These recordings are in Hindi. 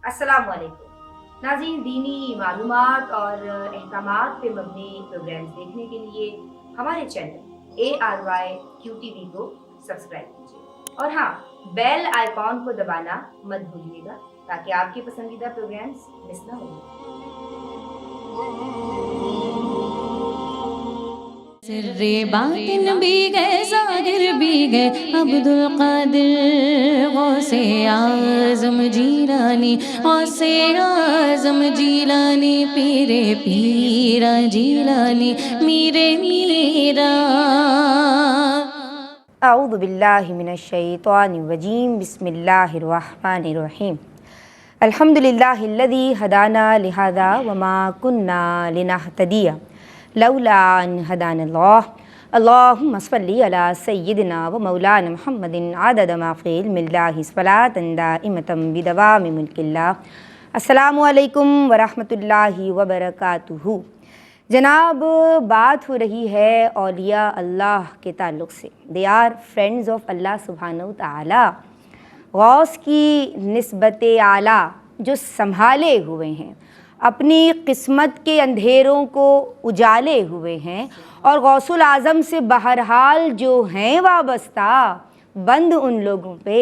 अस्सलामुअलैकुम नाज़रीन, दीनी मालूमात और अहकामात पे मबनी प्रोग्राम्स देखने के लिए हमारे चैनल ARYQTV को सब्सक्राइब कीजिए और हाँ, बेल आइकॉन को दबाना मत भूलिएगा ताकि आपके पसंदीदा प्रोग्राम्स मिस ना हो। सिर्रे बातिन भी गए, सागिर भी गए, अब्दुल कादिर गौसे आज़म जीलानी, गौसे आज़म जीलानी, पीरे पीरा जीलानी, मीरे मीरा। अऊज़ु बिल्लाहि मिनश शैतानिर रजीम, बिस्मिल्लाहिर रहमानिर रहीम। अल्हम्दुलिल्लाहिल्लज़ी हदाना लिहाज़ा वमा कुन्ना लिनहतदिया लौला अन हदानल्लाह। अल्लाहुम्मा सल्लि अला सय्यिदिना व मौलाना मुहम्मदिन अदद मा फ़ी इल्मिल्लाहि सलातन दाइमतन बिदवामि मुल्किल्लाह। अस्सलामु अलैकुम व रहमतुल्लाहि व बरकातुहू। जनाब, बात हो रही है औलिया अल्लाह के ताल्लुक़ से। दे आर फ्रेंड्स ऑफ अल्लाह सुब्हानहू तआला। गौस की निस्बत आला जो संभाले हुए हैं, अपनी किस्मत के अंधेरों को उजाले हुए हैं और गौसुल आज़म से बहरहाल जो हैं वाबस्ता, बंद उन लोगों पे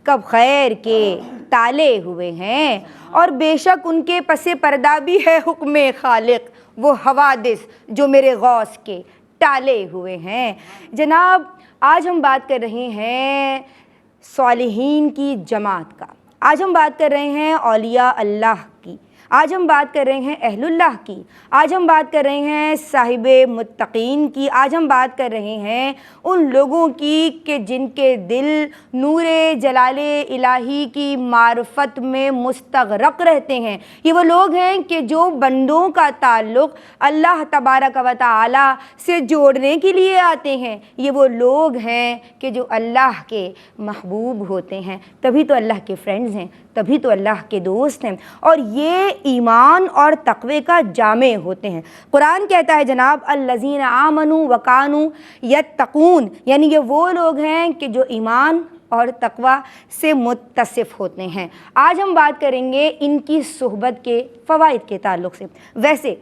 कब खैर के ताले हुए हैं और बेशक उनके पसे पर्दा भी है हुक्म खालिक, वो हवादिस जो मेरे गौस के टाले हुए हैं। जनाब, आज हम बात कर रहे हैं सालिहीन की जमात का, आज हम बात कर रहे हैं औलिया अल्लाह की, आज हम बात कर रहे हैं अहलुल्लाह की, आज हम बात कर रहे हैं साहिबे मुत्तकीन की, आज हम बात कर रहे हैं उन लोगों की कि जिनके दिल नूरे जलाले इलाही की मार्फत में मुस्तगरक रहते हैं। ये वो लोग हैं कि जो बंदों का ताल्लुक़ अल्लाह तबारक व तआला से जोड़ने के लिए आते हैं। ये वो लोग हैं कि जो अल्लाह के महबूब होते हैं, तभी तो अल्लाह के फ्रेंड्स हैं, तभी तो अल्लाह के दोस्त हैं और ये ईमान और तक़वे का जामे होते हैं। कुरान कहता है जनाब, अल्लज़ीना आमनू वकानू यत्तकून, यानी ये वो लोग हैं कि जो ईमान और तक़वा से मुत्तसिफ़ होते हैं। आज हम बात करेंगे इनकी सोहबत के फ़वाइद के ताल्लुक़ से। वैसे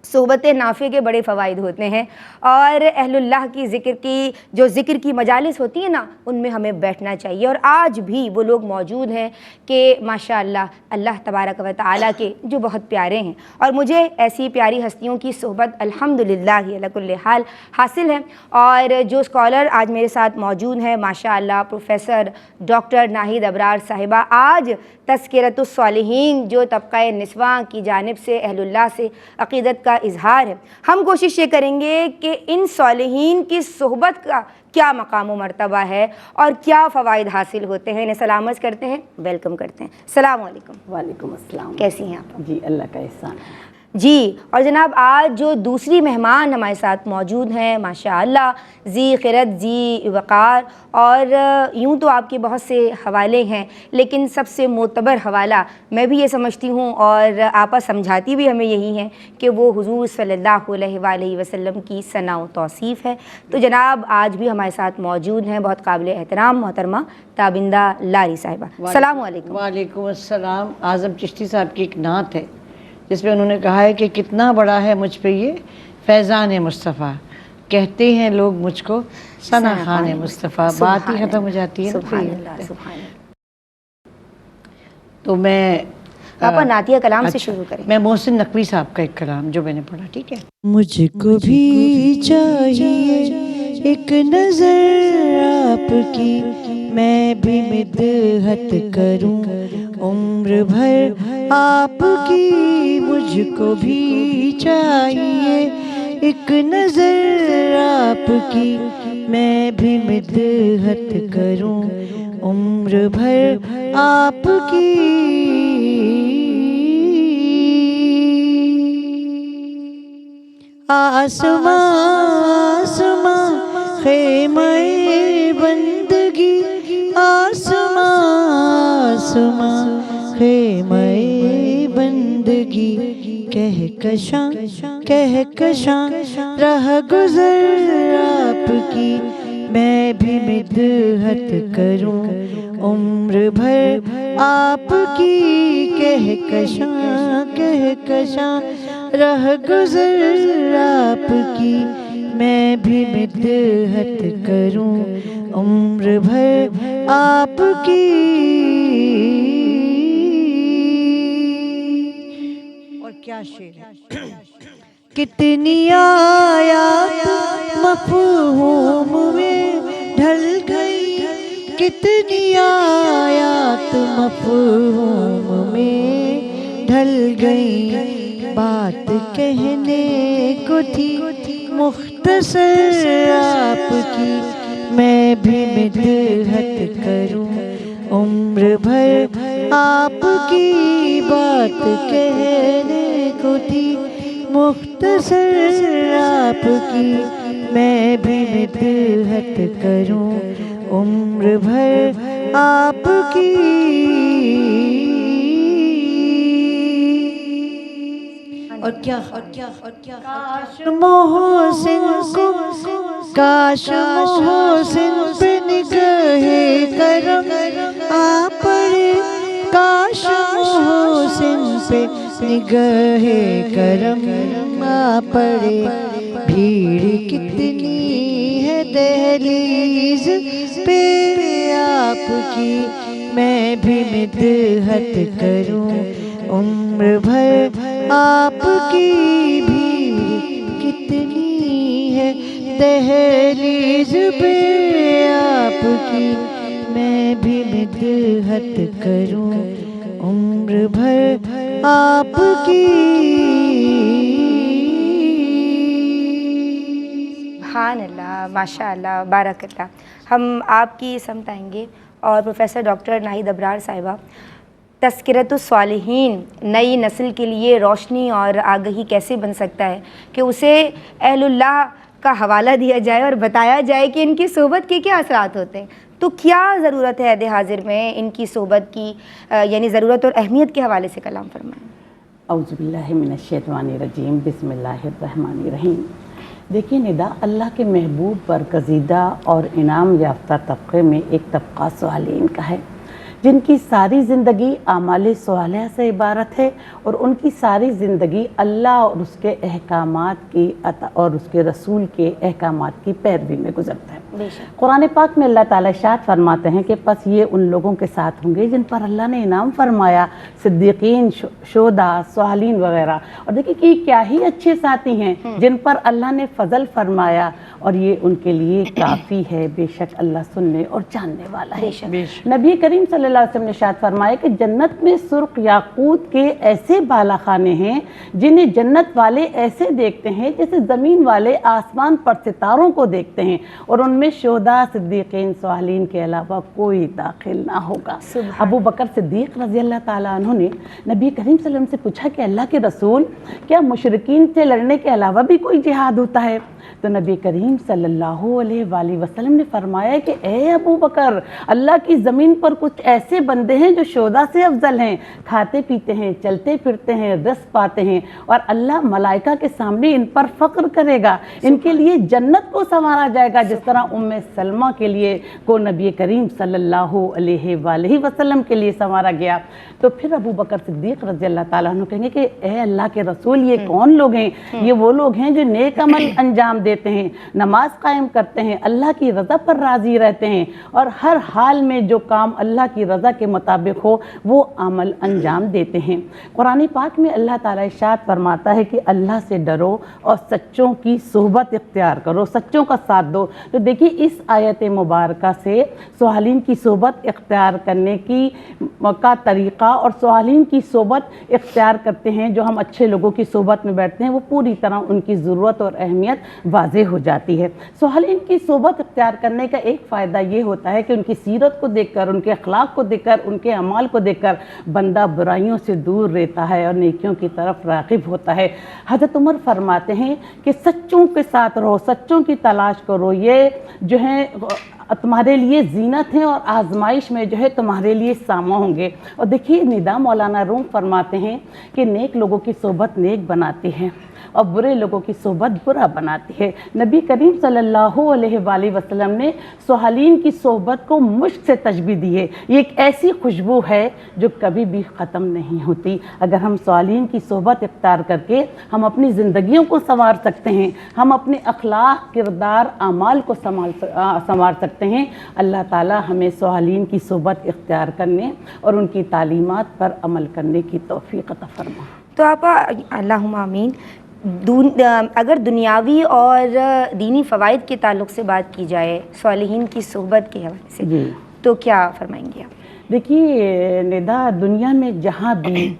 सोहबत नाफ़े के बड़े फ़वाइद होते हैं और अहलुल्लाह की ज़िक्र की मजालिस होती है ना, उनमें हमें बैठना चाहिए और आज भी वो लोग मौजूद हैं कि माशाअल्लाह अल्लाह तबारक व तआला के जो बहुत प्यारे हैं और मुझे ऐसी प्यारी हस्तियों की सोहबत अल्हम्दुलिल्लाह अला कुल्ली हाल हासिल है। और जो स्कॉलर आज मेरे साथ मौजूद हैं माशाअल्लाह, प्रोफेसर डॉक्टर नाहिद अबरार साहिबा, आज तज़किरतुस सालिहीन जो तबक़ा निस्वा की जानिब से अहलुल्लाह से अक़ीदत का इजहार है। हम कोशिश ये करेंगे कि इन सालिहीन की सोहबत का क्या मकाम व मर्तबा है और क्या फ़वाइद हासिल होते हैं। इन्हें सलामत करते हैं, वेलकम करते हैं। अस्सलामु अलैकुम। वालेकुम अस्सलाम। कैसी हैं आप? जी, अल्लाह का एहसान है जी। और जनाब, आज जो दूसरी मेहमान हमारे साथ मौजूद हैं माशाअल्लाह, जी ख़िरत, जी वक़ार, और यूँ तो आपके बहुत से हवाले हैं लेकिन सबसे मोतबर हवाला मैं भी ये समझती हूँ और आपा समझाती भी हमें यही हैं कि वो हुज़ूर सल्लल्लाहु अलैहि वसल्लम की सना व तौसीफ़ है। तो जनाब, आज भी हमारे साथ मौजूद हैं बहुत काबिल एहतराम मोहतरमा ताबिंदा लारी साहिबा। अस्सलामु अलैकुम। वालेकुम अस्सलाम। आज़म चिश्ती साहब की एक नात है जिसमें उन्होंने कहा है कि कितना बड़ा है मुझ पे ये फैज़ान मुस्तफ़ा, कहते हैं लोग मुझको सना खान मुस्तफ़ा। बात ही ख़त्म हो जाती है ना। तो मैं आपा नातिया कलाम से शुरू करें। मैं मोहसिन नकवी साहब का एक कलाम जो मैंने पढ़ा, ठीक है। मुझको भी चाहिए एक नजर आपकी, मैं भी मिदहत करूं उम्र भर आपकी। मुझको भी चाहिए एक नजर आपकी, मैं भी मिदहत करूं उम्र भर आपकी। आसमां आसमां ख़ैमे बंदगी, आसमां आसमां ख़ैमे बंदगी, कहकशां रह गुज़र आपकी, मैं भी मिदहत करूं उम्र भर आपकी। कहकशां रह गुजर आपकी, मैं भी मिदहत करूं उम्र भर आपकी। और क्या शेर है। कितनी आयात मफ़हूम में ढल गई, कितनी आयात मफ़हूम में ढल गई, बात कहने को थी मुख्तसर आपकी, मैं भी मिदहत करूं उम्र भर आपकी, बात कहने को थी मुख्तसर आपकी, मैं भी मिदहत करूं उम्र भर आपकी। और क्या काश मोहसिन को, काश मोहसिन पे निगाहे करम आ पड़े, काश मोहसिन पे निगाहे करम आ पड़े, भीड़ कितनी है दहलीज पे आपकी, मैं भी मिदहत करूं उम्र भर आपकी, भीड़ कितनी है दहलीज पे आपकी, मैं भी मिदहत करूं उम्र भर आपकी। सुभान अल्लाह, माशा अल्लाह, बारकल्लाह। हम आपकी समझाएंगे और प्रोफेसर डॉक्टर नाहिद अबरार साहिबा, तज़किरतुस्सालिहीन नई नस्ल के लिए रोशनी और आगही कैसे बन सकता है कि उसे अहलुल्लाह का हवाला दिया जाए और बताया जाए कि इनकी सोबत के क्या असरात होते हैं। तो क्या ज़रूरत है अद हाजिर में इनकी सोबत की, यानी ज़रूरत और अहमियत के हवाले से कलाम फरमाएं। औज़ुबिल्लाहि मिनश्शैतानिर्रजीम, बिस्मिल्लाहिर्रहमानिर्रहीम। देखिए निदा, अल्लाह के महबूब बरगज़ीदा और इनाम याफ्ता तबक़े में एक तबक़ा स्वालीन का है, जिनकी सारी ज़िंदगी आमाल स्वालिहा से इबारत है और उनकी सारी ज़िंदगी अल्लाह और उसके अहकामात की और उसके रसूल के अहकामात की पैरवी में गुजरता है। कुरान पाक में अल्लाह ताला इरशाद फरमाते हैं कि बस ये उन लोगों के साथ होंगे जिन पर अल्लाह ने इनाम फरमाया, सिद्दीकीन, शोदा, स्वालीन वगैरह। और देखिए कि क्या ही अच्छे साथी हैं जिन पर अल्लाह ने फजल फरमाया, और ये उनके लिए काफ़ी है। बेशक अल्लाह सुनने और जानने वाला है। नबी करीम सल्लल्लाहु अलैहि वसल्लम ने इरशाद फरमाया कि जन्नत में सुर्ख याकूत के ऐसे बाला खाने हैं जिन्हें जन्नत वाले ऐसे देखते हैं जैसे ज़मीन वाले आसमान पर सितारों को देखते हैं, और उनमें शोदा, सिद्दीकीन, स्वालीन के अलावा कोई दाखिल ना होगा। अबू बकर सिद्दीक रज़ी अल्लाह ताला अन्हु ने नबी करीम सल्लल्लाहु अलैहि वसल्लम से पूछा कि अल्लाह के रसूल, क्या मुशरिकीन से लड़ने के अलावा भी कोई जिहाद होता है? तो नबी करीम सल्लल्लाहु अलैहि वसल्लम ने फरमाया कि ए अबू बकर, अल्लाह की ज़मीन पर कुछ ऐसे बंदे हैं जो शोदा से अफजल हैं, खाते पीते हैं, चलते फिरते हैं, रिज़्क़ पाते हैं, और अल्लाह मलाइका के सामने इन पर फ़ख्र करेगा, इनके लिए जन्नत को संवारा जाएगा जिस तरह उम्मे सलमा के लिए को नबी करीम सल्लल्लाहु अलैहि वसल्लम के लिए संवारा गया। तो फिर अबू बकर सिद्दीक रज़ी अल्लाह ताला अन्हु कहेंगे कि ए अल्लाह के रसूल, ये कौन लोग हैं? ये वो लोग हैं जो नेक अमल अंजाम देते हैं, नमाज कायम करते हैं, अल्लाह की रज़ा पर राज़ी रहते हैं, और हर हाल में जो काम अल्लाह की रज़ा के मुताबिक हो वो अमल अंजाम देते हैं। कुरान पाक में अल्लाह ताला इरशाद फरमाता है कि अल्लाह से डरो और सच्चों की सोहबत इख्तियार करो, सच्चों का साथ दो। तो देखिए इस आयत मुबारका से स्वालीन की सोहबत इख्तियार करने का तरीक़ा और स्वालीन की सोहबत इख्तियार करते हैं, जो हम अच्छे लोगों की सोहबत में बैठते हैं, वो पूरी तरह उनकी ज़रूरत और अहमियत वाज़ेह हो जाती है। स्वालीन की सोहबत इख्तियार करने का एक फ़ायदा ये होता है कि उनकी सीरत को देखकर, उनके अखलाक को देखकर, उनके अमाल को देखकर बंदा बुराइयों से दूर रहता है और नेकियों की तरफ राग़िब होता है। हज़रत उमर फरमाते हैं कि सच्चों के साथ रहो, सच्चों की तलाश करो, ये जो है तुम्हारे लिए जीनत है और आजमाइश में जो है तुम्हारे लिए सामा होंगे। और देखिए निदा, मौलाना रूम फरमाते हैं कि नेक लोगों की सोहबत नेक बनाती है, और बुरे लोगों की सोहबत बुरा बनाती है। नबी करीम सल्लल्लाहु अलैहि वसल्लम ने स्वालीन की सोहबत को मुश्क से तशबीह दी है। ये एक ऐसी खुशबू है जो कभी भी ख़त्म नहीं होती। अगर हम स्वालीन की सोहबत इख्तियार करके हम अपनी ज़िंदगियों को संवार सकते हैं, हम अपने अखलाक, किरदार, आमाल को संवार सकते हैं। अल्लाह ताला हमें स्वालीन की सोहबत इख्तियार करने और उनकी तालीमात पर अमल करने की तौफीक अता फरमा। तो आप अल्लाहुम्मा आमीन। अगर दुनियावी और दीनी फ़वाइद के ताल्लुक़ से बात की जाए स्वालिहीन की सोहबत के हवाले से जी, तो क्या फरमाएंगे आप? देखिए निदा, दुनिया में जहाँ भी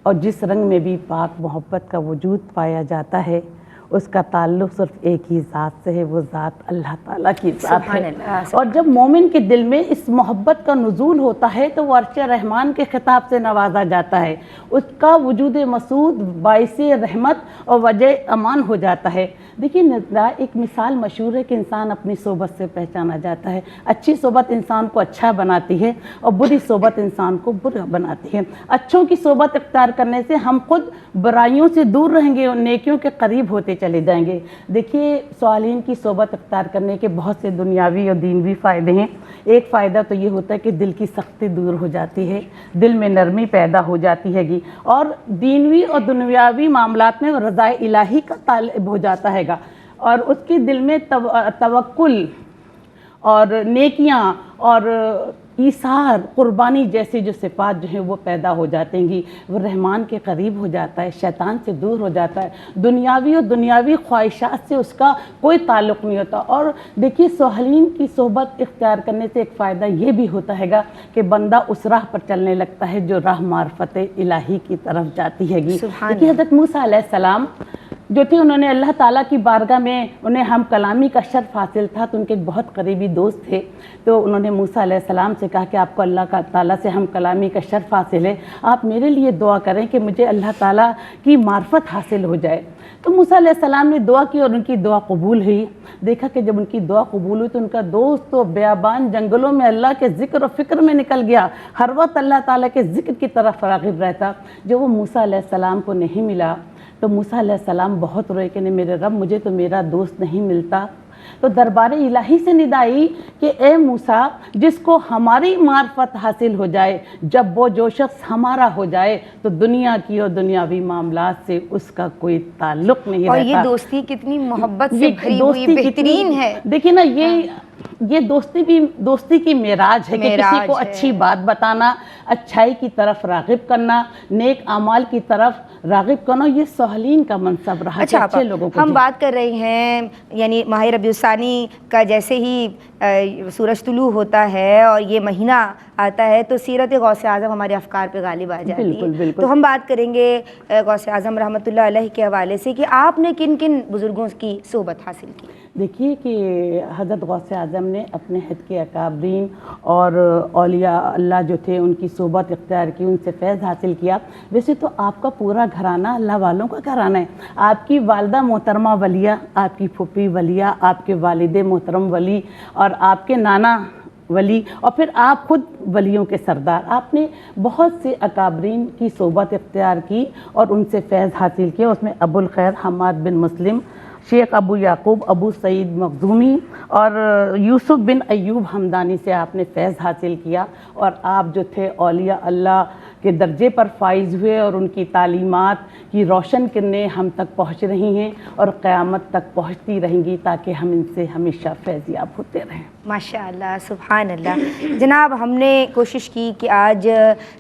और जिस रंग में भी पाक मोहब्बत का वजूद पाया जाता है, उसका ताल्लुक़ सिर्फ एक ही ज़ात से है, वो ज़ात अल्लाह ताला की ज़ात है। और जब मोमिन के दिल में इस मोहब्बत का नुज़ूल होता है तो वो अर्श रहमान के ख़िताब से नवाजा जाता है। उसका वजूद मसूद बाइसे रहमत और वजह अमान हो जाता है। देखिए निदा, एक मिसाल मशहूर है कि इंसान अपनी सोबत से पहचाना जाता है। अच्छी सोबत इंसान को अच्छा बनाती है और बुरी सोबत इंसान को बुरा बनाती है। अच्छों की सोबत इख्तियार करने से हम खुद बुराइयों से दूर रहेंगे और नेकियों के करीब होते चले जाएंगे। देखिए, स्वालीन की सोबत इख्तियार करने के बहुत से दुनियावी और दीनवी फ़ायदे हैं। एक फ़ायदा तो ये होता है कि दिल की सख्ती दूर हो जाती है, दिल में नरमी पैदा हो जाती हैगी और दीनवी और दुनियावी मामलात में रज़ाए इलाही का ताल्लुक़ हो जाता हैगा और उसके दिल में तवक्कुल और नेकियां और ईसार, कुर्बानी जैसी जो सिफ़ात जो हैं वो पैदा हो जातेंगी। वो रहमान के करीब हो जाता है, शैतान से दूर हो जाता है, दुनियावी और दुनियावी ख्वाहिशात से उसका कोई ताल्लुक़ नहीं होता। और देखिए, स्वालीन की सोहबत इख्तियार करने से एक फ़ायदा ये भी होता हैगा कि बंदा उस राह पर चलने लगता है जो राह मार्फत इलाही की तरफ जाती हैगी। देखिए, हज़रत मूसा अलैहिस्सलाम जो थे, उन्होंने अल्लाह ताला की बारगाह में उन्हें हम कलामी का शर्फ हासिल था, तो उनके एक बहुत करीबी दोस्त थे। तो उन्होंने मूसा अलैहिस्सलाम से कहा कि आपको अल्लाह का ताला से हम कलामी का शर्फ हासिल है, आप मेरे लिए दुआ करें कि मुझे अल्लाह ताला की मार्फत हासिल हो जाए। तो मूसा अलैहिस्सलाम ने दुआ की और उनकी दुआ कबूल हुई। देखा कि जब उनकी दुआ कबूल हुई तो उनका दोस्त तो बेयाबान जंगलों में अल्लाह के ज़िक्र और फ़िक्र में निकल गया, हर वक्त अल्लाह ताला के ज़िक्र की तरफ राग़िब रहता। जब वो मूसा अलैहिस्सलाम को नहीं मिला तो मूसा अलैहिस्सलाम बहुत रोए कि नहीं मेरे रब, मुझे तो मेरा दोस्त नहीं मिलता। तो दरबार इलाही से निदाई कि ए मूसा, जिसको हमारी मार्फत हासिल हो जाए, जब वो जो शख्स हमारा हो जाए तो दुनिया की और दुनियावी मामलात से उसका कोई ताल्लुक़ नहीं रहता। और ये दोस्ती कितनी मोहब्बत से भरी हुई बेहतरीन है। देखिए ना, ये दोस्ती भी दोस्ती की मेराज है कि किसी को अच्छी बात बताना, अच्छाई की तरफ राग़िब करना, नेक अमाल की तरफ राग़िब करना, ये स्वालीन का मनसब रहा। अच्छा, अच्छे लोगों को हम बात कर रहे हैं यानी माह रबीउल सानी का जैसे ही सूरज तुलू होता है और ये महीना आता है तो सीरत गौसे आज़म हमारे अफ़कार पे गालिब आ जाती है। बिल्कुल। तो हम बात करेंगे गौसे आज़म रहमतुल्लाह अलैह के हवाले से कि आपने किन किन बुज़ुर्गों की सोहबत हासिल की। देखिए कि हज़रत गौसे आज़म ने अपने हद के अकाबरीन और औलिया अल्लाह जो थे उनकी सोहबत इख्तियार की, उनसे फैज़ हासिल किया। वैसे तो आपका पूरा घराना अल्लाह वालों का घराना है। आपकी वालदा मोहतरमा वलिया, आपकी फुफी वलिया, आपके वालिदे मोहतरम वली और आपके नाना वली और फिर आप खुद वलियों के सरदार। आपने बहुत से अकाबरीन की सोहबत इख्तियार की और उनसे फैज़ हासिल किया। उसमें अबुल खैर हम्माद बिन मुस्लिम, शेख अबू याकूब, अबू सईद मखजूमी और यूसुफ बिन अय्यूब हमदानी से आपने फैज़ हासिल किया। और आप जो थे औलिया अल्लाह के दर्जे पर फाइज़ हुए और उनकी तालीमात की रोशन किरणें हम तक पहुँच रही हैं और क़यामत तक पहुँचती रहेंगी ताकि हम इनसे हमेशा फैज़याब होते रहें। माशाअल्लाह, सुभान अल्लाह। जनाब, हमने कोशिश की कि आज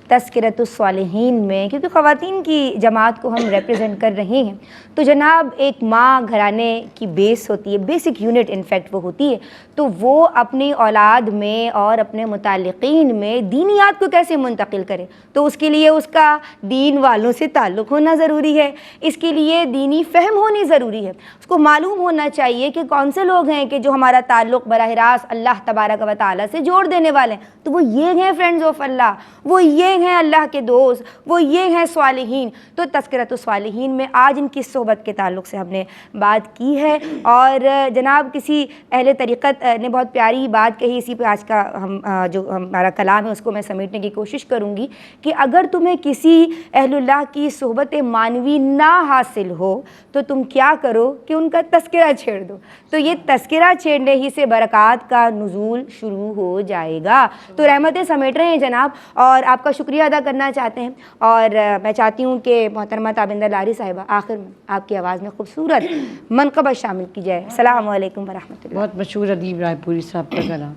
तज़किरतुस स्वालिहीन में, क्योंकि ख़वातीन की जमात को हम रिप्रेजेंट कर रहे हैं, तो जनाब एक माँ घराने की बेस होती है, बेसिक यूनिट इनफैक्ट वो होती है। तो वो अपनी औलाद में और अपने मुताल्लिक़ीन में दीनियात को कैसे मुंतकिल करे, तो उसके लिए उसका दीन वालों से ताल्लुक़ होना ज़रूरी है, इसके लिए दीनी फ़हम होनी ज़रूरी है। उसको मालूम होना चाहिए कि कौन से लोग हैं कि जो हमारा ताल्लुक़ बराह रास्त अल्लाह तबारक व तआला से जोड़ देने वाले हैं। तो वो ये हैं फ्रेंड्स ऑफ अल्लाह, वो ये हैं अल्लाह के दोस्त, वो ये हैं स्वालिहीन। तो तज़किरतुस स्वालिहीन में आज इनकी सोहबत के ताल्लुक़ से हमने बात की है। और जनाब किसी अहले तरीक़त ने बहुत प्यारी बात कही, इसी पे आज का जो हमारा कलाम है उसको मैं समेटने की कोशिश करूँगी कि अगर तुम्हें किसी अहलुल्लाह की सोहबत मानवी ना हासिल हो तो तुम क्या करो कि उनका तज़किरा छेड़ दो। तो ये तज़किरा छेड़ने ही से बरक़ात का नुज़ूल शुरू हो जाएगा। तो रहमतें समेट रहे हैं जनाब, और आपका शुक्रिया अदा करना चाहते हैं। और मैं चाहती हूँ कि मोहतरमा ताबिंदा लारी साहिबा आखिर में आपकी आवाज़ में खूबसूरत मनक़बत शामिल की जाए। अस्सलामु अलैकुम व रहमतुल्लाह। बहुत मशहूर अदीब रायपुरी साहब का कलाम।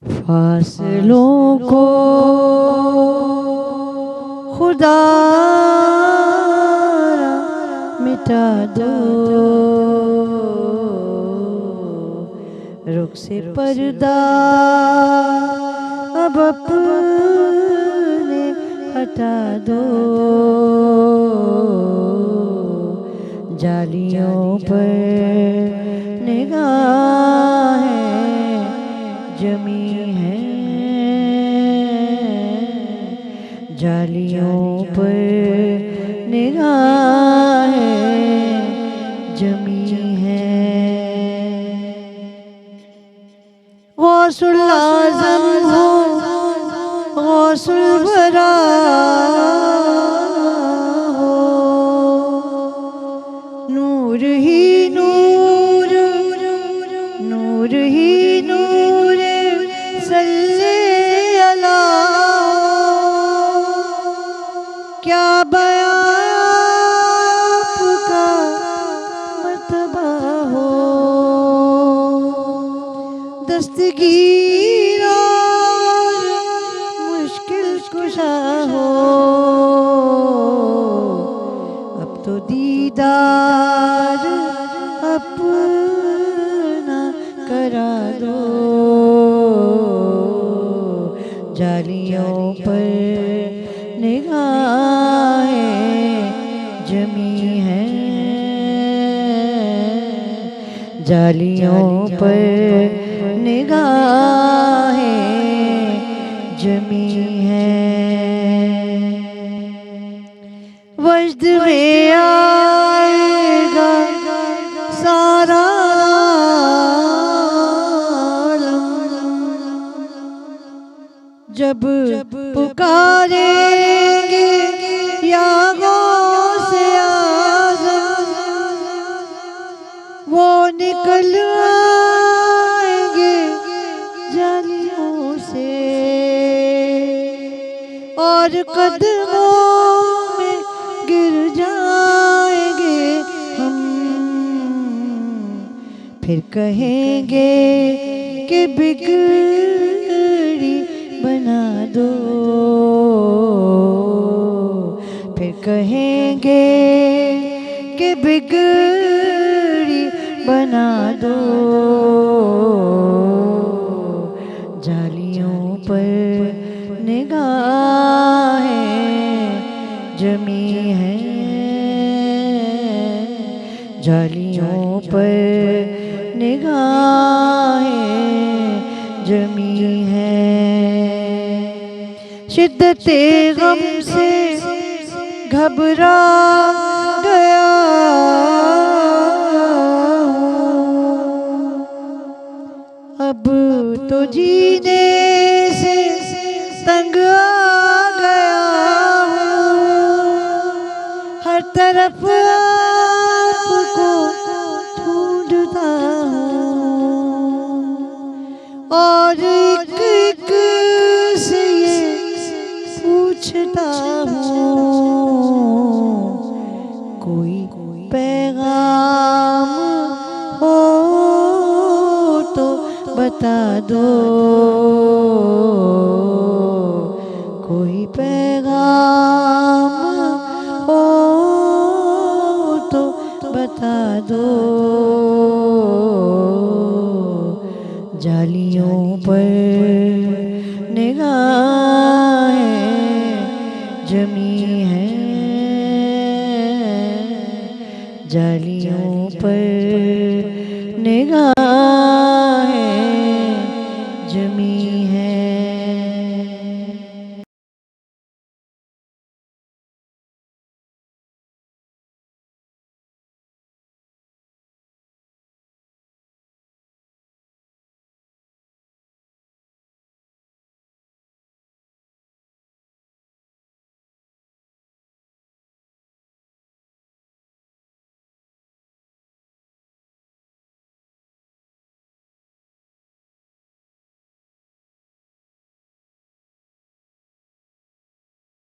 फासलों को खुदा मिटा दो, रुख से पर्दा अब अपने हटा दो, जालियों पर निगाहें जमी है, जालियों पर निगाहें जमी है। गौसुल आज़म हो गौसुल बरा हो, नूर ही नूर, नूर ही नूर, सल्ले अला। क्या बयां आपका मर्तबा हो, दस्तगीर और मुश्किल कुशा हो, अब तो दीदार अपना करा दो, जालियों पर निगाहें जमी हैं, जालियों पर निगाहें जमी हैं। वजद में आएगा सारा जब पुकारेंगे या गौसे आज़म, वो निकल आएंगे जालियों से और कदमों में गिर जाएंगे हम, फिर कहेंगे कि बिगड़ी बना दो, फिर कहेंगे कि बिगड़ी बना दो, जालियों पर निगाहें जमी हैं, जालियों पर निगाहें जमी हैं। शिद्दते गम से घबरा गया हूँ, अब तो जीने से तंग आ गया हूँ, हर तरफ आपको ढूंढता हूँ और एक एक से ये पूछता हूँ, कोई पैगाम हो तो बता दो, कोई पैगाम हो तो बता दो, जालियों पर निगाहें जमी हैं, जालियों पर निगाह